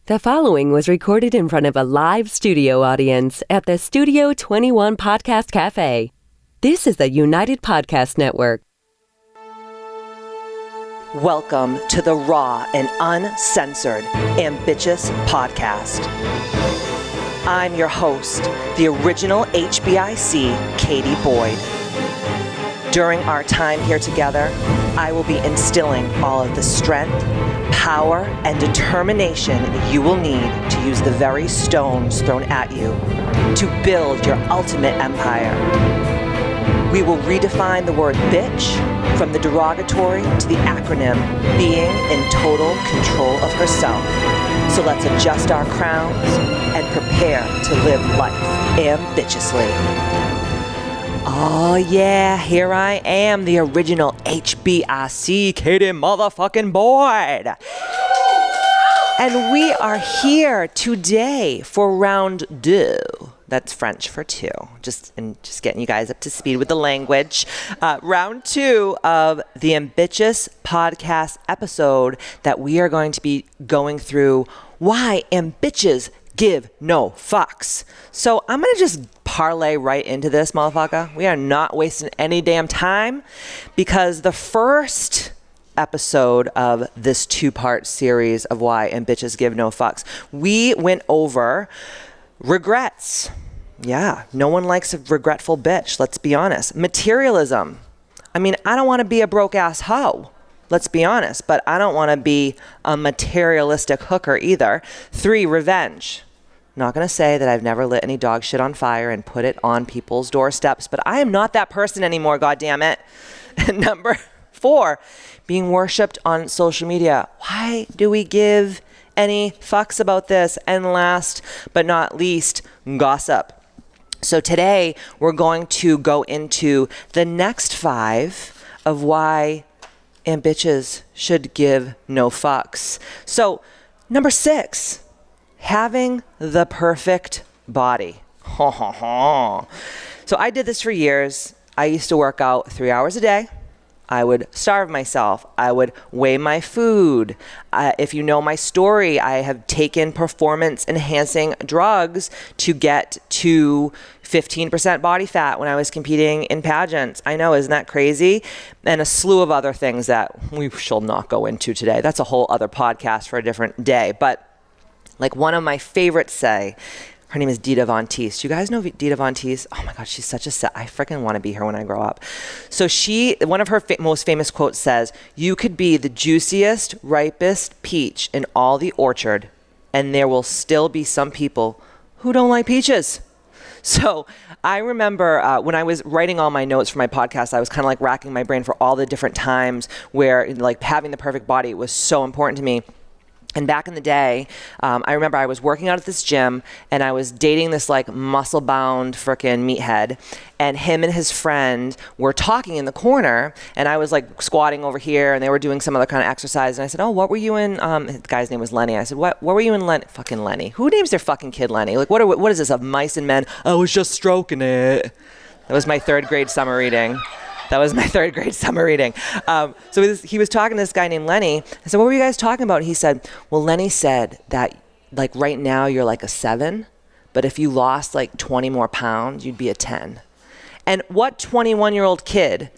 The following was recorded in front of a live studio audience at the Studio 21 Podcast Café. This is the United Podcast Network. Welcome to the raw and uncensored Ambitchious Podcast. I'm your host, the original HBIC, Katie Boyd. During our time here together, I will be instilling all of the strength, power, and determination you will need to use the very stones thrown at you to build your ultimate empire. We will redefine the word bitch from the derogatory to the acronym being in total control of herself. So let's adjust our crowns and prepare to live life ambitiously. Oh yeah, here I am, the original HBIC Katie motherfucking Boyd. And we are here today for round deux. That's French for two. Just getting you guys up to speed with the language. Round two of the Ambitchious Podcast episode that we are going to be going through why Ambitches give no fucks. So I'm going to just parlay right into this, motherfucker. We are not wasting any damn time because the first episode of this two-part series of why Ambitches give no fucks, we went over regrets. Yeah, no one likes a regretful bitch, let's be honest. Materialism. I mean, I don't want to be a broke-ass hoe. Let's be honest, but I don't want to be a materialistic hooker either. 3, revenge. Not going to say that I've never lit any dog shit on fire and put it on people's doorsteps, but I am not that person anymore, goddammit. And number 4, being worshipped on social media. Why do we give any fucks about this? And last but not least, gossip. So today we're going to go into the next 5 of why Ambitches should give no fucks. So number 6, having the perfect body. So I did this for years. I used to work out 3 hours a day. I would starve myself. I would weigh my food. If you know my story, I have taken performance-enhancing drugs to get to 15% body fat when I was competing in pageants. I know, isn't that crazy? And a slew of other things that we shall not go into today. That's a whole other podcast for a different day. But like one of my favorites say, her name is Dita Von Teese. Do you guys know Dita Von Teese? Oh my God, she's such a I freaking want to be her when I grow up. So one of her most famous quotes says, "You could be the juiciest, ripest peach in all the orchard, and there will still be some people who don't like peaches." So I remember when I was writing all my notes for my podcast, I was kind of like racking my brain for all the different times where like having the perfect body was so important to me. And back in the day, I remember I was working out at this gym and I was dating this like muscle-bound frickin' meathead, and him and his friend were talking in the corner, and I was like squatting over here and they were doing some other kind of exercise, and I said, "Oh, what were you in?" The guy's name was Lenny. I said, what were you in, Lenny? Fucking Lenny. Who names their fucking kid Lenny? Like, what is this, of mice and men? I was just stroking it. That was my 3rd grade summer reading. So he was talking to this guy named Lenny. I said, "What were you guys talking about?" He said, "Well, Lenny said that like right now you're like a 7, but if you lost like 20 more pounds, you'd be a 10. And what 21-year-old kid,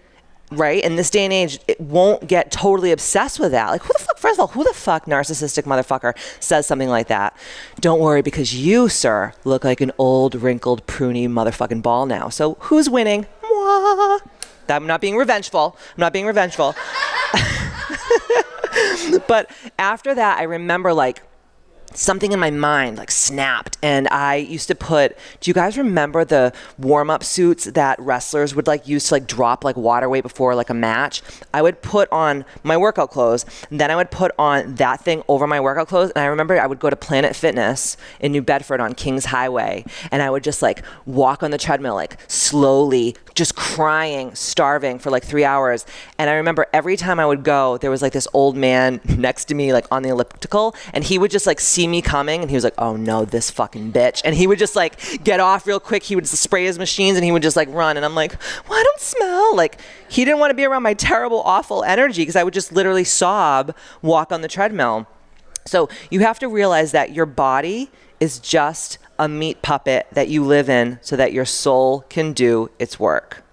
right, in this day and age, it won't get totally obsessed with that? Like, first of all, who the fuck narcissistic motherfucker says something like that? Don't worry, because you, sir, look like an old, wrinkled, pruny motherfucking ball now. So who's winning? Mwah. I'm not being revengeful. But after that, I remember like something in my mind like snapped, and I used to do you guys remember the warm-up suits that wrestlers would like use to like drop like water weight before like a match? I would put on my workout clothes, and then I would put on that thing over my workout clothes, and I remember I would go to Planet Fitness in New Bedford on Kings Highway, and I would just like walk on the treadmill like slowly, just crying, starving for like 3 hours. And I remember every time I would go, there was like this old man next to me like on the elliptical, and he would just like see me coming, and he was like, "Oh no, this fucking bitch." And he would just like get off real quick. He would spray his machines and he would just like run. And I'm like, "Well, I don't smell." Like, he didn't want to be around my terrible, awful energy because I would just literally sob, walk on the treadmill. So you have to realize that your body is just a meat puppet that you live in so that your soul can do its work.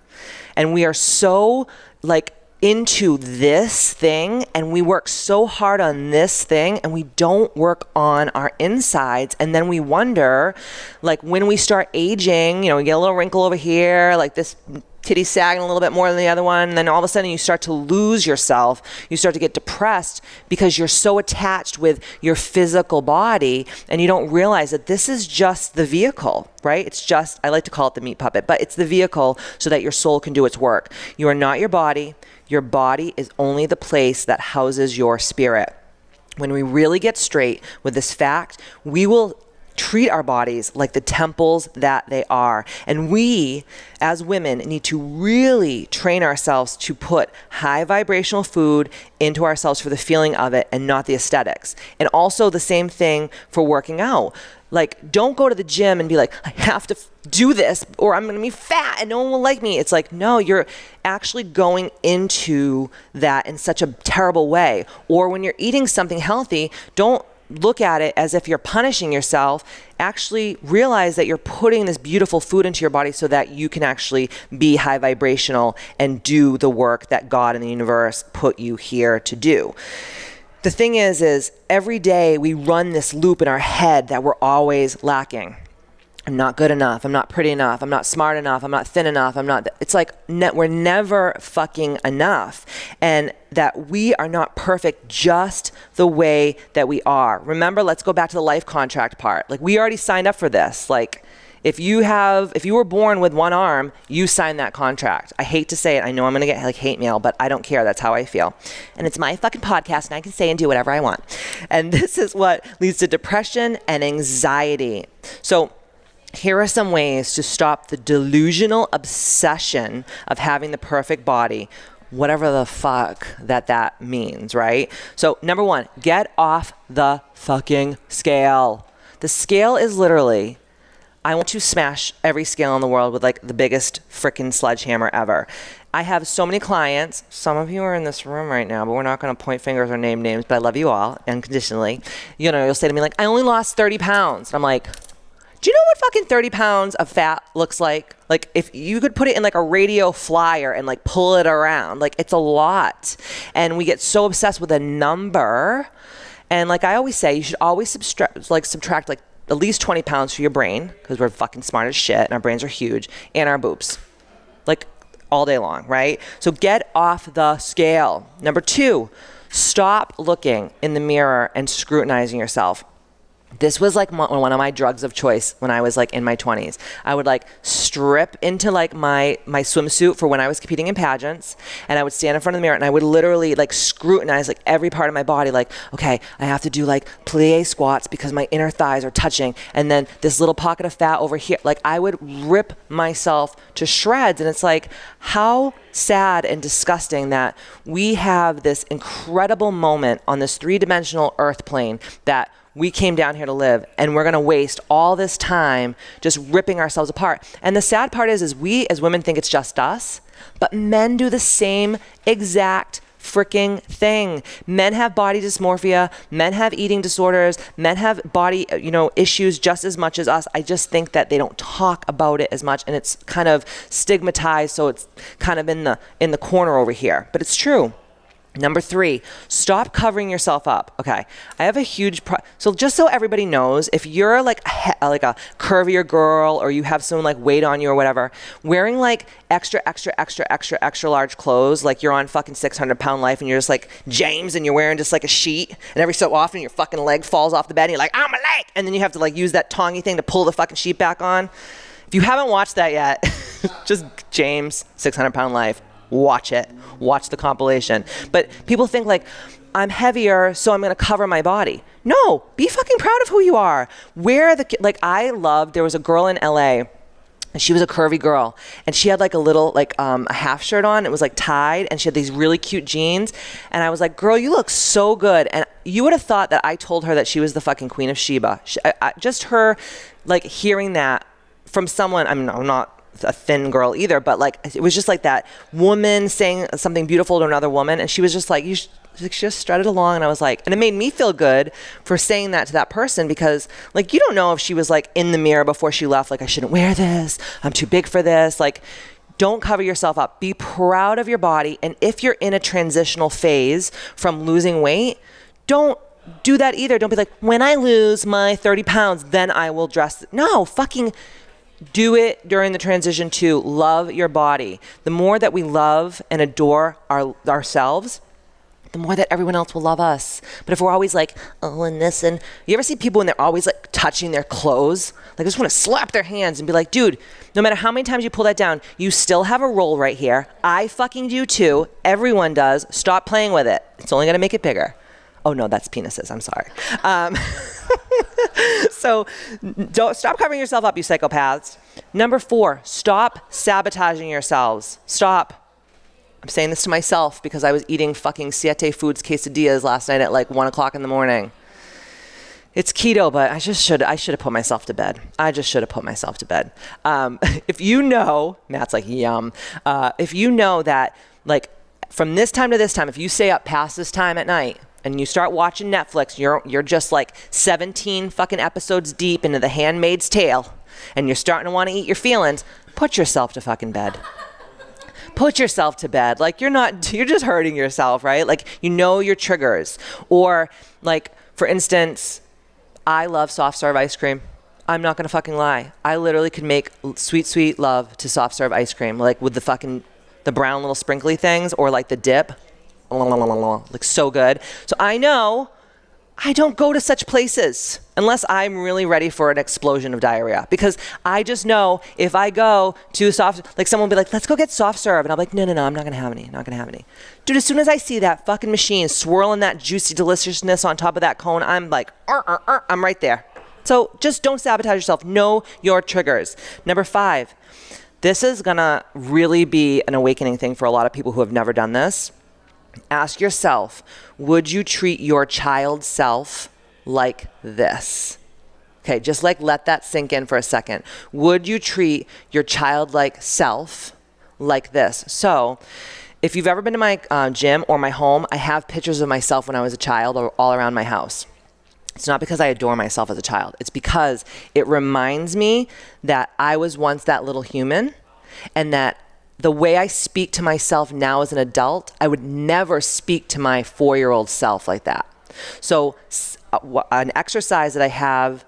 And we are so like into this thing, and we work so hard on this thing, and we don't work on our insides. And then we wonder, like when we start aging, you know, we get a little wrinkle over here, like this titty sagging a little bit more than the other one, and then all of a sudden you start to lose yourself. You start to get depressed because you're so attached with your physical body, and you don't realize that this is just the vehicle, right? It's just, I like to call it the meat puppet, but it's the vehicle so that your soul can do its work. You are not your body. Your body is only the place that houses your spirit. When we really get straight with this fact, we will treat our bodies like the temples that they are. And we, as women, need to really train ourselves to put high vibrational food into ourselves for the feeling of it and not the aesthetics. And also the same thing for working out. Like, don't go to the gym and be like, I have to do this or I'm going to be fat and no one will like me. It's like, no, you're actually going into that in such a terrible way. Or when you're eating something healthy, don't look at it as if you're punishing yourself. Actually realize that you're putting this beautiful food into your body so that you can actually be high vibrational and do the work that God and the universe put you here to do. The thing is every day we run this loop in our head that we're always lacking. I'm not good enough. I'm not pretty enough. I'm not smart enough. I'm not thin enough. It's like we're never fucking enough. And that we are not perfect just the way that we are. Remember, let's go back to the life contract part. Like, we already signed up for this. Like, if you were born with one arm, you signed that contract. I hate to say it. I know I'm going to get like hate mail, but I don't care. That's how I feel. And it's my fucking podcast and I can say and do whatever I want. And this is what leads to depression and anxiety. So here are some ways to stop the delusional obsession of having the perfect body, whatever the fuck that means, right? So number one, get off the fucking scale. The scale is literally, I want to smash every scale in the world with like the biggest freaking sledgehammer ever. I have so many clients. Some of you are in this room right now, but we're not going to point fingers or name names, but I love you all unconditionally. You know, you'll say to me like, I only lost 30 pounds. And I'm like, do you know what fucking 30 pounds of fat looks like? Like, if you could put it in like a radio flyer and like pull it around, like it's a lot. And we get so obsessed with a number. And like I always say, you should always subtract like at least 20 pounds for your brain, because we're fucking smart as shit and our brains are huge, and our boobs. Like all day long, right? So get off the scale. Number two, stop looking in the mirror and scrutinizing yourself. This was like one of my drugs of choice when I was like in my 20s. I would like strip into like my swimsuit for when I was competing in pageants, and I would stand in front of the mirror and I would literally like scrutinize like every part of my body. Like, okay, I have to do like plie squats because my inner thighs are touching, and then this little pocket of fat over here. Like, I would rip myself to shreds. And it's like, how sad and disgusting that we have this incredible moment on this three-dimensional earth plane that we came down here to live, and we're going to waste all this time just ripping ourselves apart. And the sad part is we as women think it's just us, but men do the same exact freaking thing. Men have body dysmorphia, men have eating disorders, men have body, issues just as much as us. I just think that they don't talk about it as much, and it's kind of stigmatized, so it's kind of in the corner over here. But it's true. Number three, stop covering yourself up. Okay, I have a huge so just so everybody knows, if you're like a curvier girl, or you have someone like weight on you or whatever, wearing like extra large clothes, like you're on fucking 600-pound life and you're just like James and you're wearing just like a sheet, and every so often your fucking leg falls off the bed and you're like, I'm a leg, and then you have to like use that tongy thing to pull the fucking sheet back on. If you haven't watched that yet, just James, 600-pound life. Watch it. Watch the compilation. But people think like, I'm heavier, so I'm going to cover my body. No, be fucking proud of who you are. There was a girl in LA, and she was a curvy girl, and she had like a little a half shirt on. It was like tied, and she had these really cute jeans. And I was like, girl, you look so good. And you would have thought that I told her that she was the fucking Queen of Sheba. Just her like hearing that from someone, I'm not a thin girl either, but like it was just like that woman saying something beautiful to another woman, and she was just like, she just strutted along, and I was like, and it made me feel good for saying that to that person, because like you don't know if she was like in the mirror before she left, like I shouldn't wear this, I'm too big for this. Like, don't cover yourself up. Be proud of your body, and if you're in a transitional phase from losing weight, don't do that either. Don't be like, when I lose my 30 pounds, then I will dress. No, fucking do it during the transition to love your body. The more that we love and adore ourselves, the more that everyone else will love us. But if we're always like, oh, and this, and you ever see people when they're always like touching their clothes? Like, I just want to slap their hands and be like, dude, no matter how many times you pull that down, you still have a roll right here. I fucking do too. Everyone does. Stop playing with it. It's only going to make it bigger. Oh no, that's penises. I'm sorry. So don't stop covering yourself up, you psychopaths. Number 4, stop sabotaging yourselves. Stop. I'm saying this to myself because I was eating fucking Siete Foods quesadillas last night at like 1 o'clock in the morning. It's keto, but I should have put myself to bed. I just should have put myself to bed. If you know, Matt's like, yum. If you know that like from this time to this time, if you stay up past this time at night, and you start watching Netflix, you're just like 17 fucking episodes deep into The Handmaid's Tale, and you're starting to want to eat your feelings, put yourself to fucking bed. Put yourself to bed. Like you're just hurting yourself, right? Like you know your triggers. Or like, for instance, I love soft serve ice cream. I'm not gonna fucking lie. I literally could make sweet, sweet love to soft serve ice cream, like with the brown little sprinkly things, or like the dip. Like so good. So I know I don't go to such places unless I'm really ready for an explosion of diarrhea, because I just know if I go to soft, like someone will be like, let's go get soft serve, and I'll be like, no, I'm not gonna have any. Dude, as soon as I see that fucking machine swirling that juicy deliciousness on top of that cone, I'm like, I'm right there. So just don't sabotage yourself. Know your triggers. Number 5, this is gonna really be an awakening thing for a lot of people who have never done this. Ask yourself, would you treat your child self like this? Okay, just like let that sink in for a second. Would you treat your childlike self like this? So if you've ever been to my gym or my home, I have pictures of myself when I was a child all around my house. It's not because I adore myself as a child. It's because it reminds me that I was once that little human, and that the way I speak to myself now as an adult, I would never speak to my 4-year-old self like that. So an exercise that I've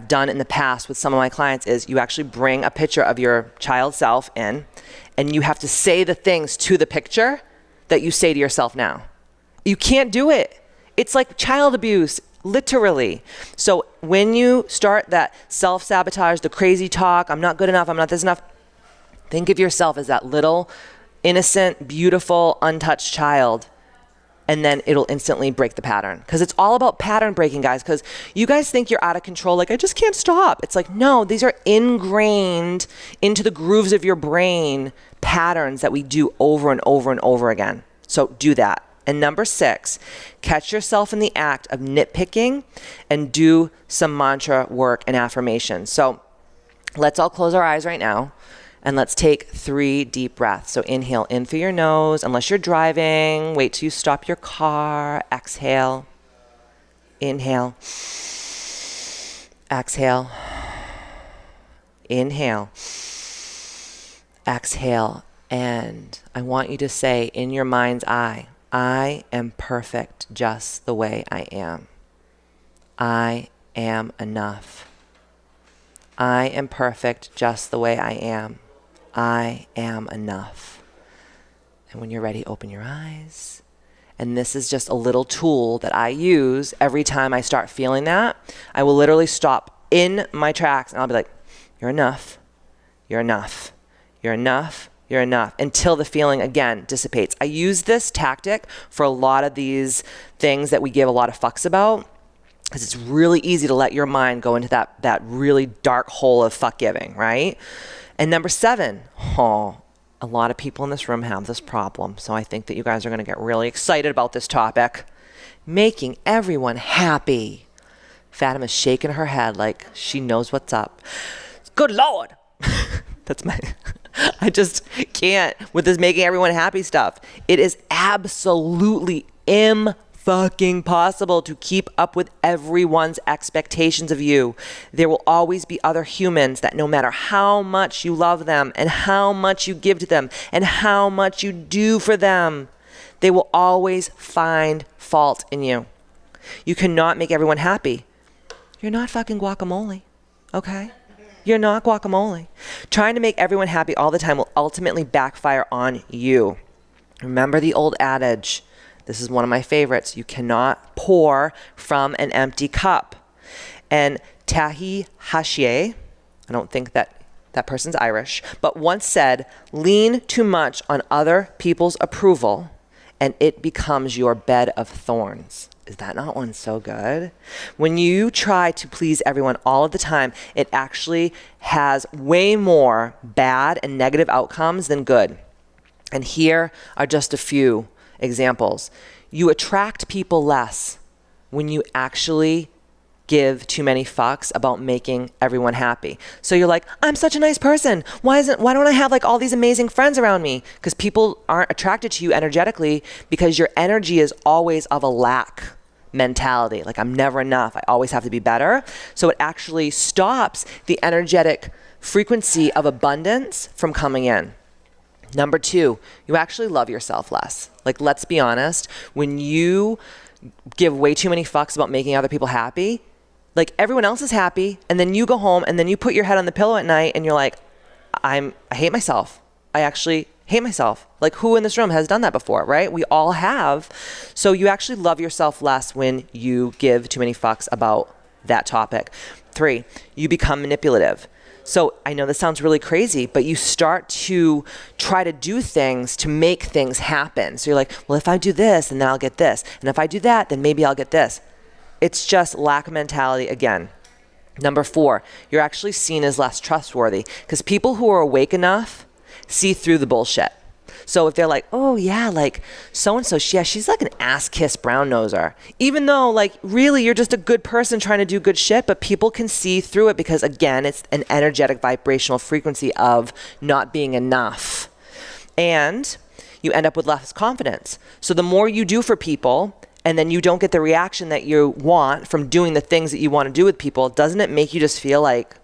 done in the past with some of my clients is you actually bring a picture of your child self in, and you have to say the things to the picture that you say to yourself now. You can't do it. It's like child abuse, literally. So when you start that self-sabotage, the crazy talk, I'm not good enough, I'm not this enough, think of yourself as that little, innocent, beautiful, untouched child, and then it'll instantly break the pattern. Because it's all about pattern breaking, guys. Because you guys think you're out of control, like, I just can't stop. It's like, no, these are ingrained into the grooves of your brain patterns that we do over and over and over again. So do that. And number 6, catch yourself in the act of nitpicking and do some mantra work and affirmations. So let's all close our eyes right now. And let's take 3 deep breaths. So inhale in through your nose. Unless you're driving, wait till you stop your car. Exhale. Inhale. Exhale. Inhale. Exhale. And I want you to say in your mind's eye, I am perfect just the way I am. I am enough. I am perfect just the way I am. I am enough. And when you're ready, open your eyes. And this is just a little tool that I use every time I start feeling that. I will literally stop in my tracks and I'll be like, you're enough. You're enough. You're enough. You're enough. Until the feeling again dissipates. I use this tactic for a lot of these things that we give a lot of fucks about, because it's really easy to let your mind go into that really dark hole of fuck giving, right? And number 7, a lot of people in this room have this problem. So I think that you guys are going to get really excited about this topic. Making everyone happy. Fatima's shaking her head like she knows what's up. Good Lord. That's my, I just can't with this making everyone happy stuff. It is absolutely fucking possible to keep up with everyone's expectations of you. There will always be other humans that no matter how much you love them and how much you give to them and how much you do for them, they will always find fault in you. You cannot make everyone happy. You're not fucking guacamole, okay? You're not guacamole. Trying to make everyone happy all the time will ultimately backfire on you. Remember the old adage. This is one of my favorites. You cannot pour from an empty cup. And Tahi Hashier, I don't think that person's Irish, but once said, lean too much on other people's approval and it becomes your bed of thorns. Is that not one so good? When you try to please everyone all of the time, it actually has way more bad and negative outcomes than good. And here are just a few examples. You attract people less when you actually give too many fucks about making everyone happy. So you're like, I'm such a nice person. Why don't I have like all these amazing friends around me? Because people aren't attracted to you energetically because your energy is always of a lack mentality. Like, I'm never enough. I always have to be better. So it actually stops the energetic frequency of abundance from coming in. Number 2, you actually love yourself less. Like, let's be honest, when you give way too many fucks about making other people happy, like everyone else is happy, and then you go home and then you put your head on the pillow at night and you're like, I hate myself. I actually hate myself. Like, who in this room has done that before, right? We all have. So you actually love yourself less when you give too many fucks about that topic. 3, you become manipulative. So I know this sounds really crazy, but you start to try to do things to make things happen. So you're like, well, if I do this, then I'll get this. And if I do that, then maybe I'll get this. It's just lack of mentality again. Number 4, you're actually seen as less trustworthy because people who are awake enough see through the bullshit. So if they're like, oh yeah, like so-and-so, she's like an ass-kiss brown noser. Even though like really you're just a good person trying to do good shit, but people can see through it because again, it's an energetic vibrational frequency of not being enough. And you end up with less confidence. So the more you do for people and then you don't get the reaction that you want from doing the things that you want to do with people, doesn't it make you just feel like,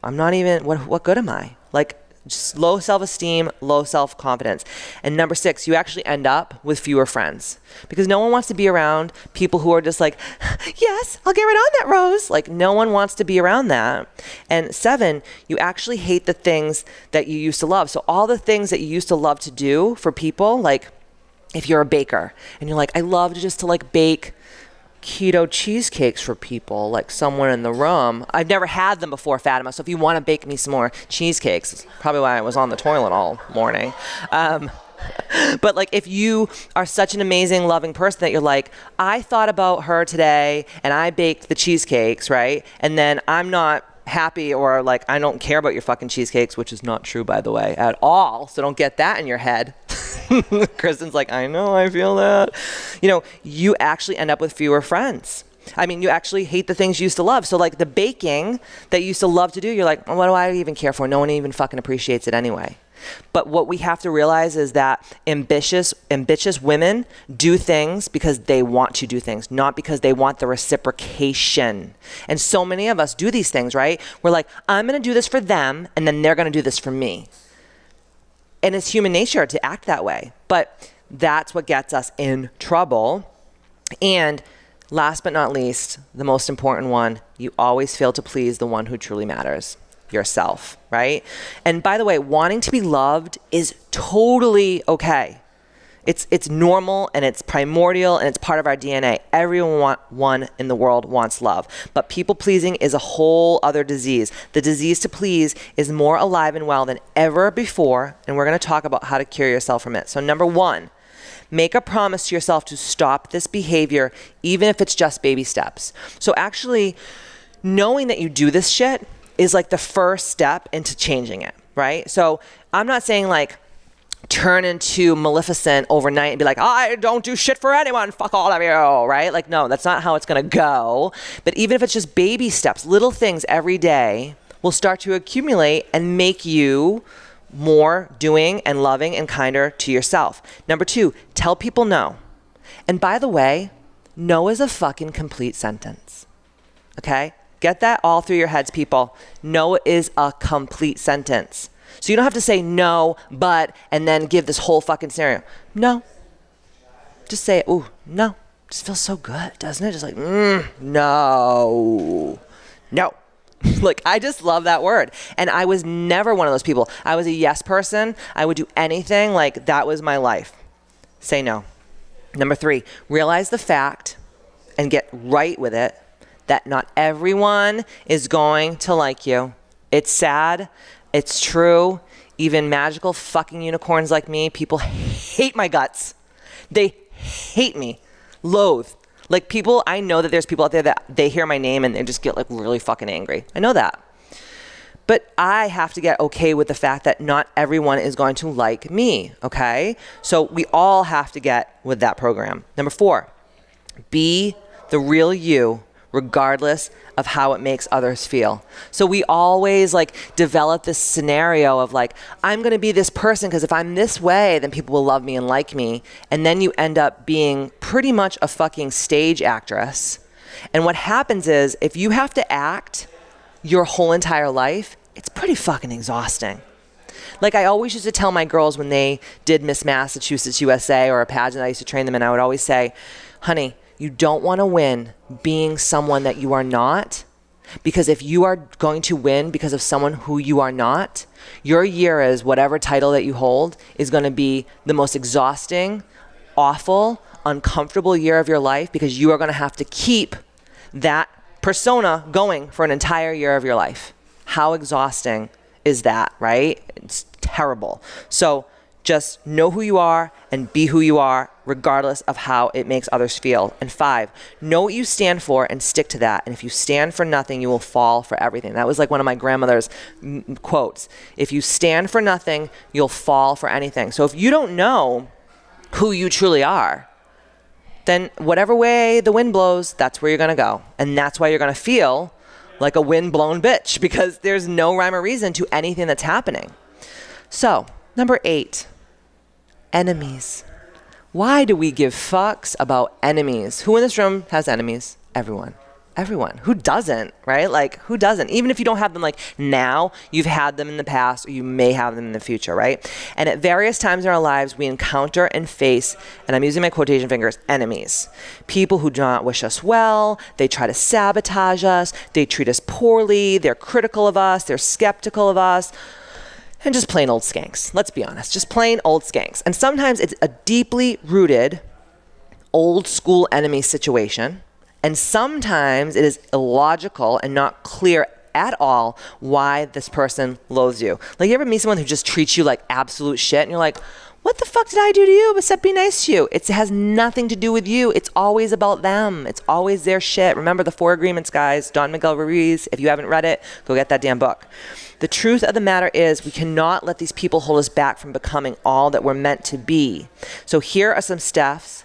I'm not even, what good am I? Like, just low self-esteem, low self-confidence. And number 6, you actually end up with fewer friends because no one wants to be around people who are just like, yes, I'll get right on that, Rose. Like, no one wants to be around that. And 7, you actually hate the things that you used to love. So all the things that you used to love to do for people, like if you're a baker and you're like, I love just to like bake keto cheesecakes for people, like someone in the room. I've never had them before, Fatima, so if you want to bake me some more cheesecakes, it's probably why I was on the toilet all morning. But like if you are such an amazing, loving person that you're like, I thought about her today and I baked the cheesecakes, right? And then I'm not happy or like I don't care about your fucking cheesecakes, which is not true, by the way, at all. So don't get that in your head. Kristen's like, I know, I feel that. You know, you actually end up with fewer friends. I mean, you actually hate the things you used to love. So like the baking that you used to love to do, you're like, well, what do I even care for? No one even fucking appreciates it anyway. But what we have to realize is that ambitious women do things because they want to do things, not because they want the reciprocation. And so many of us do these things, right? We're like, I'm going to do this for them, and then they're going to do this for me. And it's human nature to act that way. But that's what gets us in trouble. And last but not least, the most important one, you always fail to please the one who truly matters. Yourself, right? And by the way, wanting to be loved is totally okay. It's normal and it's primordial and it's part of our DNA. Everyone in the world wants love. But people pleasing is a whole other disease. The disease to please is more alive and well than ever before, and we're going to talk about how to cure yourself from it. So number 1, make a promise to yourself to stop this behavior, even if it's just baby steps. So actually, knowing that you do this shit is like the first step into changing it, right? So I'm not saying like turn into Maleficent overnight and be like, I don't do shit for anyone, fuck all of you, right? Like, no, that's not how it's gonna go. But even if it's just baby steps, little things every day will start to accumulate and make you more doing and loving and kinder to yourself. Number 2, tell people no. And by the way, no is a fucking complete sentence. Okay? Get that all through your heads, people. No is a complete sentence. So you don't have to say no, but, and then give this whole fucking scenario. No. Just say, ooh, no. Just feels so good, doesn't it? Just like, no. No. Like, I just love that word. And I was never one of those people. I was a yes person. I would do anything. Like, that was my life. Say no. Number 3, realize the fact and get right with it that not everyone is going to like you. It's sad. It's true. Even magical fucking unicorns like me, people hate my guts. They hate me. Loathe. Like, people, I know that there's people out there that they hear my name and they just get like really fucking angry. I know that. But I have to get okay with the fact that not everyone is going to like me, okay? So we all have to get with that program. Number 4, be the real you regardless of how it makes others feel. So we always like develop this scenario of like, I'm going to be this person because if I'm this way, then people will love me and like me. And then you end up being pretty much a fucking stage actress. And what happens is if you have to act your whole entire life, it's pretty fucking exhausting. Like, I always used to tell my girls when they did Miss Massachusetts USA or a pageant I used to train them in, I would always say, honey, you don't want to win being someone that you are not, because if you are going to win because of someone who you are not, your year as whatever title that you hold is going to be the most exhausting, awful, uncomfortable year of your life, because you are going to have to keep that persona going for an entire year of your life. How exhausting is that, right? It's terrible. So just know who you are and be who you are regardless of how it makes others feel. And 5, know what you stand for and stick to that. And if you stand for nothing, you will fall for everything. That was like one of my grandmother's quotes. If you stand for nothing, you'll fall for anything. So if you don't know who you truly are, then whatever way the wind blows, that's where you're going to go. And that's why you're going to feel like a wind-blown bitch, because there's no rhyme or reason to anything that's happening. So, number 8, enemies. Why do we give fucks about enemies? Who in this room has enemies? Everyone. Everyone. Who doesn't, right? Like, who doesn't? Even if you don't have them like now, you've had them in the past, or you may have them in the future, right? And at various times in our lives, we encounter and face, and I'm using my quotation fingers, enemies. People who do not wish us well, they try to sabotage us, they treat us poorly, they're critical of us, they're skeptical of us, and just plain old skanks. Let's be honest, just plain old skanks. And sometimes it's a deeply rooted, old school enemy situation. And sometimes it is illogical and not clear at all why this person loathes you. Like, you ever meet someone who just treats you like absolute shit and you're like, what the fuck did I do to you except be nice to you? It has nothing to do with you. It's always about them. It's always their shit. Remember the 4 Agreements, guys. Don Miguel Ruiz. If you haven't read it, go get that damn book. The truth of the matter is we cannot let these people hold us back from becoming all that we're meant to be. So here are some steps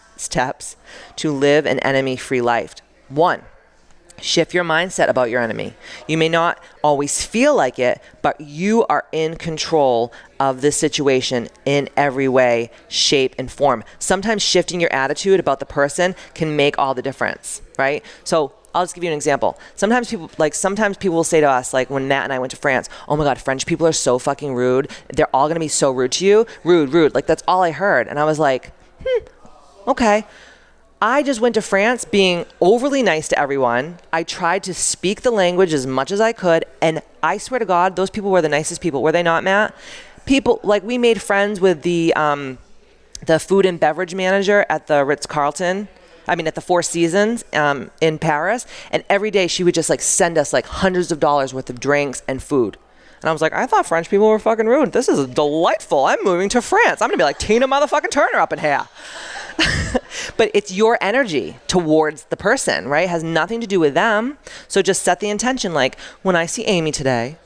to live an enemy-free life. 1, shift your mindset about your enemy. You may not always feel like it, but you are in control of this situation in every way, shape, and form. Sometimes shifting your attitude about the person can make all the difference, right? So I'll just give you an example. Sometimes people will say to us, like when Matt and I went to France, oh my God, French people are so fucking rude. They're all gonna be so rude to you. Rude. Like, that's all I heard. And I was like, okay. I just went to France being overly nice to everyone. I tried to speak the language as much as I could. And I swear to God, those people were the nicest people. Were they not, Matt? People, like, we made friends with the food and beverage manager at the Ritz-Carlton. At the Four Seasons in Paris. And every day she would just like send us like hundreds of dollars worth of drinks and food. And I was like, I thought French people were fucking rude. This is delightful. I'm moving to France. I'm going to be like Tina motherfucking Turner up in here. But it's your energy towards the person, right? It has nothing to do with them. So just set the intention. Like, when I see Amy today,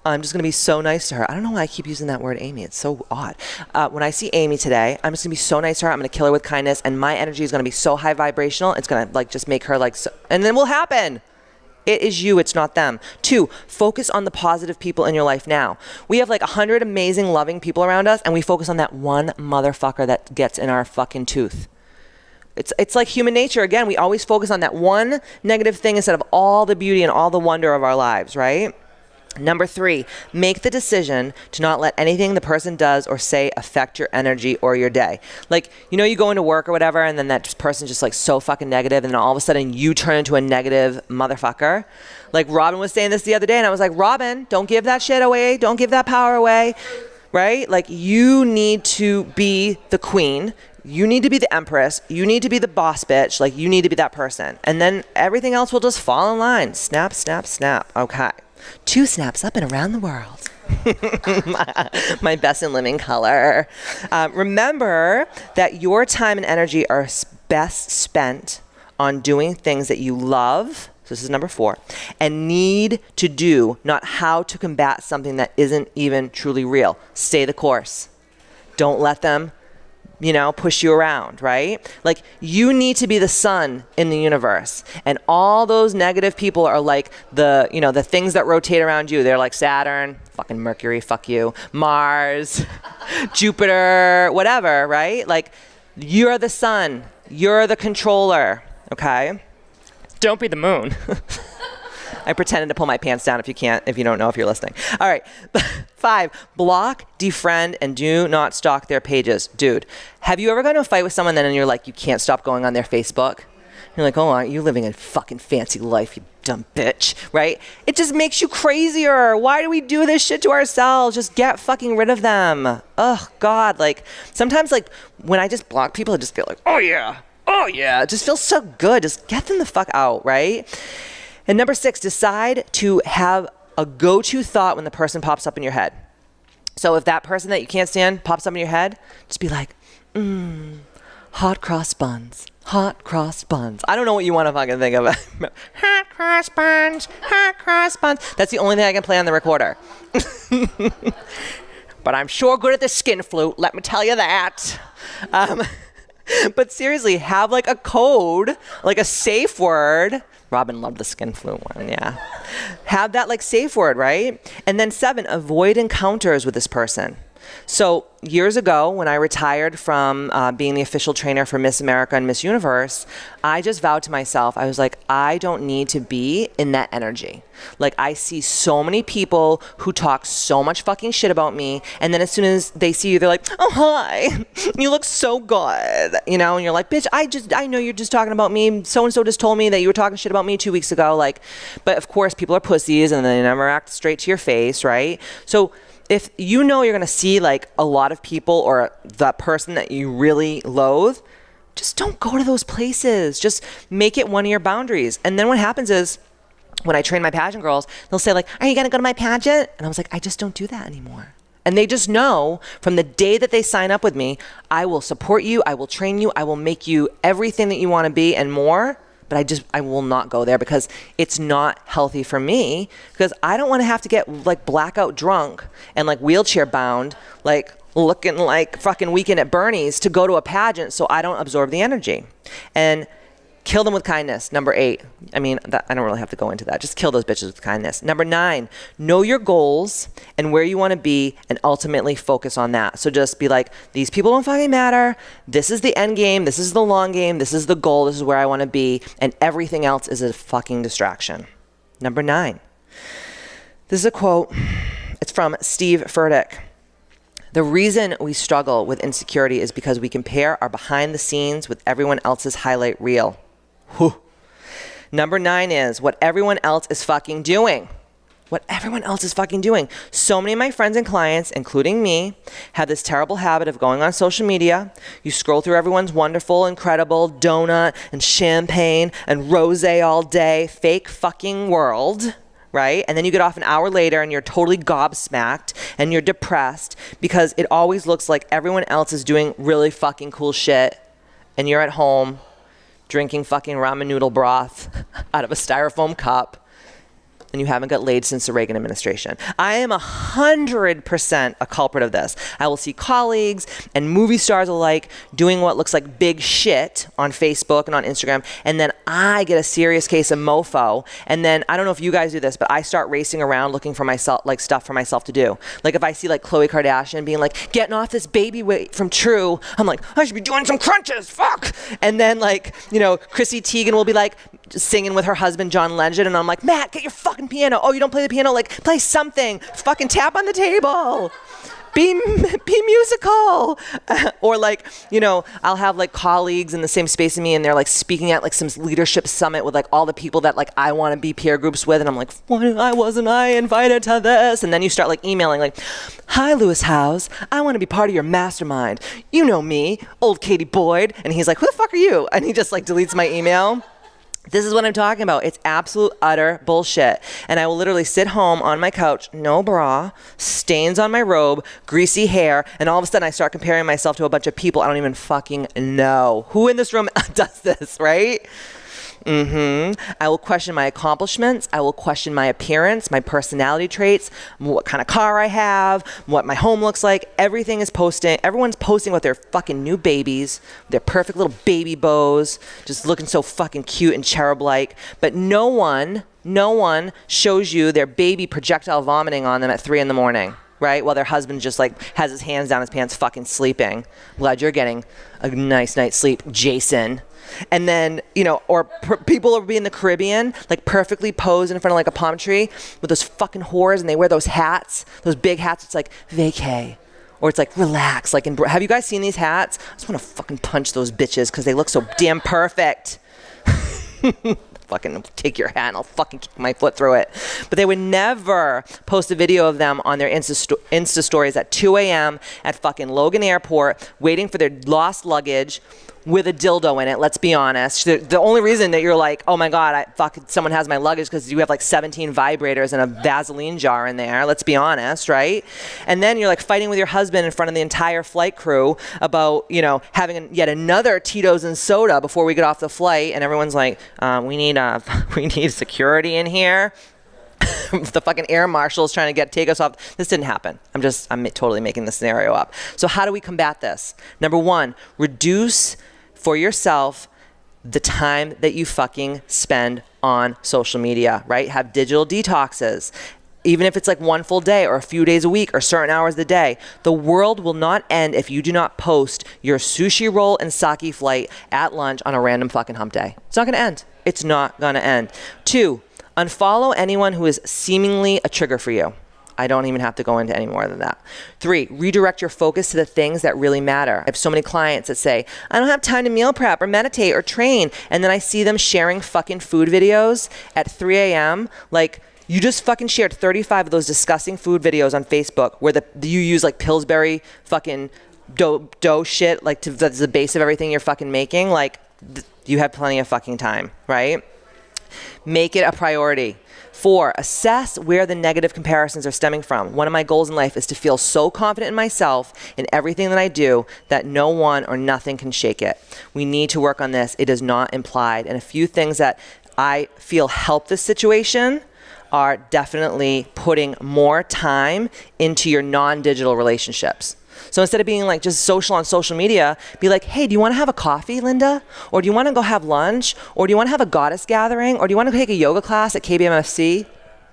I'm just going to be so nice to her. I don't know why I keep using that word Amy. It's so odd. When I see Amy today, I'm just going to be so nice to her. I'm going to kill her with kindness. And my energy is going to be so high vibrational. It's going to like just make her like, so, and then it will happen. It is you, it's not them. 2, focus on the positive people in your life now. We have like 100 amazing, loving people around us, and we focus on that one motherfucker that gets in our fucking tooth. It's like human nature. Again, we always focus on that one negative thing instead of all the beauty and all the wonder of our lives, right? Number 3, make the decision to not let anything the person does or say affect your energy or your day. Like, you know, you go into work or whatever, and then that person's just like so fucking negative, and then all of a sudden you turn into a negative motherfucker. Like Robin was saying this the other day, and I was like, Robin, don't give that shit away. Don't give that power away, right? Like, you need to be the queen. You need to be the empress. You need to be the boss bitch. Like, you need to be that person. And then everything else will just fall in line. Snap, snap, snap. Okay. 2 snaps up and around the world. My best in living color. Remember that your time and energy are best spent on doing things that you love. So this is number 4. And need to do, not how to combat something that isn't even truly real. Stay the course. Don't let them, push you around, right? Like, you need to be the sun in the universe. And all those negative people are like the things that rotate around you. They're like Saturn, fucking Mercury, fuck you, Mars, Jupiter, whatever, right? Like, you're the sun. You're the controller, okay? Don't be the moon. I pretended to pull my pants down if you don't know if you're listening. All right. 5, block, defriend, and do not stalk their pages. Dude, have you ever gotten in a fight with someone and you're like, you can't stop going on their Facebook? You're like, oh, aren't you living a fucking fancy life, you dumb bitch, right? It just makes you crazier. Why do we do this shit to ourselves? Just get fucking rid of them. Oh, God. Like, sometimes, like, when I just block people, I just feel like, oh, yeah. It just feels so good. Just get them the fuck out, right? And number 6, decide to have a go-to thought when the person pops up in your head. So if that person that you can't stand pops up in your head, just be like, hot cross buns. I don't know what you want to fucking think of. Hot cross buns. That's the only thing I can play on the recorder. But I'm sure good at the skin flute, let me tell you that. But seriously, have like a code, like a safe word. Robin loved the skin flute one, yeah. Have that like safe word, right? And then 7, avoid encounters with this person. So years ago, when I retired from being the official trainer for Miss America and Miss Universe, I just vowed to myself, I was like, I don't need to be in that energy. Like, I see so many people who talk so much fucking shit about me, and then as soon as they see you, they're like, oh, hi, you look so good, and you're like, bitch, I know you're just talking about me. So-and-so just told me that you were talking shit about me 2 weeks ago. Like, but of course, people are pussies, and they never act straight to your face, right? So if you're going to see like a lot of people or that person that you really loathe, just don't go to those places. Just make it one of your boundaries. And then what happens is, when I train my pageant girls, they'll say like, are you going to go to my pageant? And I was like, I just don't do that anymore. And they just know from the day that they sign up with me, I will support you, I will train you, I will make you everything that you want to be and more. But I will not go there because it's not healthy for me, because I don't want to have to get like blackout drunk and like wheelchair bound, like looking like fucking Weekend at Bernie's to go to a pageant, so I don't absorb the energy. And kill them with kindness. Number 8. I mean, I don't really have to go into that. Just kill those bitches with kindness. Number 9, know your goals and where you want to be and ultimately focus on that. So just be like, these people don't fucking matter. This is the end game. This is the long game. This is the goal. This is where I want to be. And everything else is a fucking distraction. Number 9. This is a quote. It's from Steve Furtick. The reason we struggle with insecurity is because we compare our behind the scenes with everyone else's highlight reel. Whew. Number 9 is what everyone else is fucking doing. So many of my friends and clients, including me, have this terrible habit of going on social media. You scroll through everyone's wonderful, incredible donut and champagne and rosé all day, fake fucking world, right? And then you get off an hour later and you're totally gobsmacked and you're depressed because it always looks like everyone else is doing really fucking cool shit and you're at home drinking fucking ramen noodle broth out of a styrofoam cup and you haven't got laid since the Reagan administration. I am 100% a culprit of this. I will see colleagues and movie stars alike doing what looks like big shit on Facebook and on Instagram, and then I get a serious case of mofo, and then I don't know if you guys do this, but I start racing around looking for myself, like stuff for myself to do. Like if I see like Khloe Kardashian being like getting off this baby weight from True, I'm like, I should be doing some crunches, fuck. And then like, you know, Chrissy Teigen will be like singing with her husband John Legend, and I'm like, Matt, get your fucking piano. Oh, you don't play the piano? Like, play something. Fucking tap on the table. Be musical. Or like, you know, I'll have like colleagues in the same space as me, and they're like speaking at like some leadership summit with like all the people that like I want to be peer groups with, and I'm like, why wasn't I invited to this? And then you start like emailing like, hi Lewis Howes, I want to be part of your mastermind. You know me, old Katie Boyd. And he's like, who the fuck are you? And he just like deletes my email. This is what I'm talking about. It's absolute, utter bullshit. And I will literally sit home on my couch, no bra, stains on my robe, greasy hair, and all of a sudden I start comparing myself to a bunch of people I don't even fucking know. Who in this room does this, right? I will question my accomplishments. I will question my appearance, my personality traits, what kind of car I have, what my home looks like. Everything is posting. Everyone's posting with their fucking new babies, their perfect little baby bows, just looking so fucking cute and cherub-like. But no one shows you their baby projectile vomiting on them at 3 a.m, right? While their husband just like has his hands down his pants fucking sleeping. Glad you're getting a nice night's sleep, Jason. And then, you know, or people will be in the Caribbean, like perfectly posed in front of like a palm tree with those fucking whores, and they wear those hats, those big hats. It's like vacay, or it's like relax. Like, have you guys seen these hats? I just want to fucking punch those bitches because they look so damn perfect. Fucking take your hat and I'll fucking kick my foot through it. But they would never post a video of them on their Insta stories at 2 a.m. at fucking Logan Airport, waiting for their lost luggage with a dildo in it. Let's be honest. The only reason that you're like, oh my God, someone has my luggage, because you have like 17 vibrators and a Vaseline jar in there. Let's be honest, right? And then you're like fighting with your husband in front of the entire flight crew about, you know, having yet another Tito's and soda before we get off the flight. And everyone's like, we need security in here. The fucking air marshal's trying to take us off. This didn't happen. I'm totally making the scenario up. So how do we combat this? Number one, reduce for yourself the time that you fucking spend on social media, right? Have digital detoxes. Even if it's like one full day or a few days a week or certain hours a day, the world will not end if you do not post your sushi roll and sake flight at lunch on a random fucking hump day. It's not gonna end. It's not gonna end. 2, unfollow anyone who is seemingly a trigger for you. I don't even have to go into any more than that. 3, redirect your focus to the things that really matter. I have so many clients that say, I don't have time to meal prep or meditate or train. And then I see them sharing fucking food videos at 3 a.m. Like, you just fucking shared 35 of those disgusting food videos on Facebook where you use like Pillsbury fucking dough shit, like that's the base of everything you're fucking making. Like, you have plenty of fucking time, right? Make it a priority. 4, assess where the negative comparisons are stemming from. One of my goals in life is to feel so confident in myself, in everything that I do, that no one or nothing can shake it. We need to work on this. It is not implied. And a few things that I feel help this situation are definitely putting more time into your non-digital relationships. So instead of being like just social on social media, be like, hey, do you want to have a coffee, Linda? Or do you want to go have lunch? Or do you want to have a goddess gathering? Or do you want to take a yoga class at KBMFC?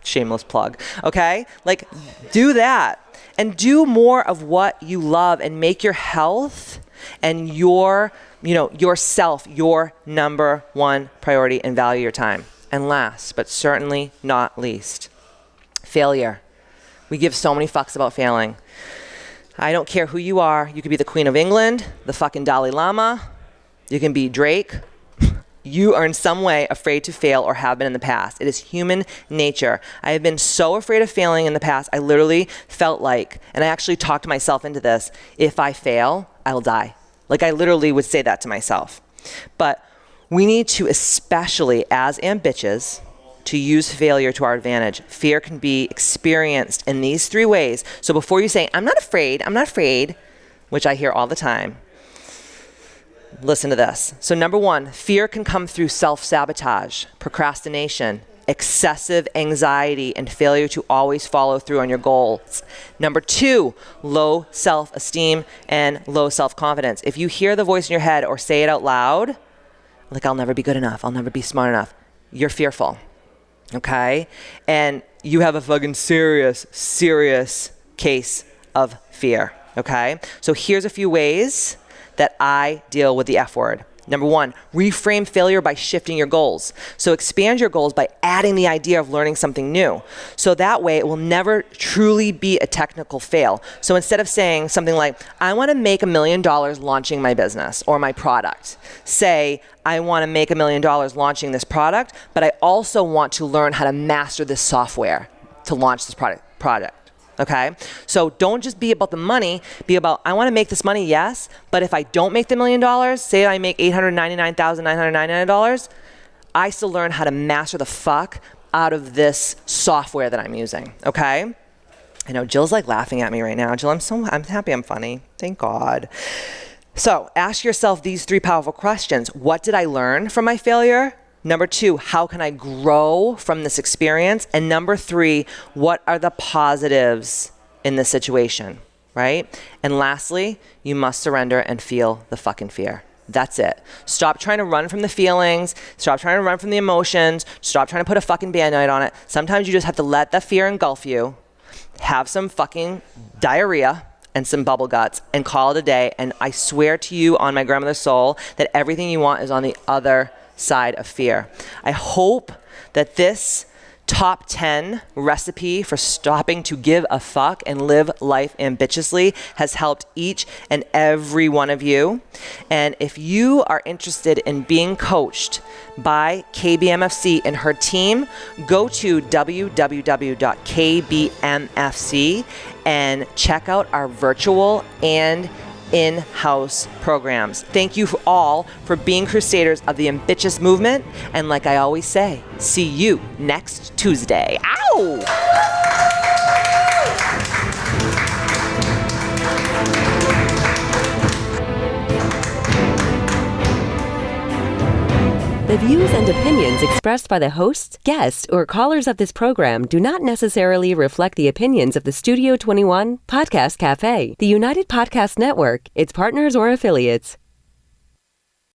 Shameless plug, okay? Like, do that. And do more of what you love and make your health and yourself your number one priority, and value your time. And last, but certainly not least, failure. We give so many fucks about failing. I don't care who you are. You could be the Queen of England, the fucking Dalai Lama. You can be Drake. You are in some way afraid to fail or have been in the past. It is human nature. I have been so afraid of failing in the past. I literally felt like, and I actually talked myself into this, if I fail, I'll die. Like, I literally would say that to myself. But we need to, especially as Ambitches, to use failure to our advantage. Fear can be experienced in these 3 ways. So before you say, I'm not afraid, which I hear all the time, listen to this. So number 1, fear can come through self-sabotage, procrastination, excessive anxiety and failure to always follow through on your goals. Number 2, low self-esteem and low self-confidence. If you hear the voice in your head or say it out loud, like, I'll never be good enough, I'll never be smart enough, you're fearful, okay? And you have a fucking serious case of fear, okay? So here's a few ways that I deal with the F word. Number 1, reframe failure by shifting your goals. So expand your goals by adding the idea of learning something new. So that way it will never truly be a technical fail. So instead of saying something like, I want to make $1 million launching my business or my product, say, I want to make $1 million launching this product, but I also want to learn how to master this software to launch this product. Okay? So don't just be about the money, be about, I want to make this money, yes, but if I don't make the $1 million, say I make $899,999, I still learn how to master the fuck out of this software that I'm using, okay? I know Jill's like laughing at me right now. Jill, I'm happy I'm funny. Thank God. So ask yourself these 3 powerful questions. What did I learn from my failure? Number 2, how can I grow from this experience? And number 3, what are the positives in this situation, right? And lastly, you must surrender and feel the fucking fear. That's it. Stop trying to run from the feelings. Stop trying to run from the emotions. Stop trying to put a fucking Band-Aid on it. Sometimes you just have to let that fear engulf you, have some fucking diarrhea and some bubble guts, and call it a day. And I swear to you on my grandmother's soul that everything you want is on the other side of fear. I hope that this top 10 recipe for stopping to give a fuck and live life ambitiously has helped each and every one of you. And if you are interested in being coached by KBMFC and her team, go to www.kbmfc and check out our virtual and in-house programs. Thank you all for being crusaders of the Ambitchious movement. And like I always say, see you next Tuesday. Ow! The views and opinions expressed by the hosts, guests, or callers of this program do not necessarily reflect the opinions of the Studio 21 Podcast Café, the United Podcast Network, its partners, or affiliates.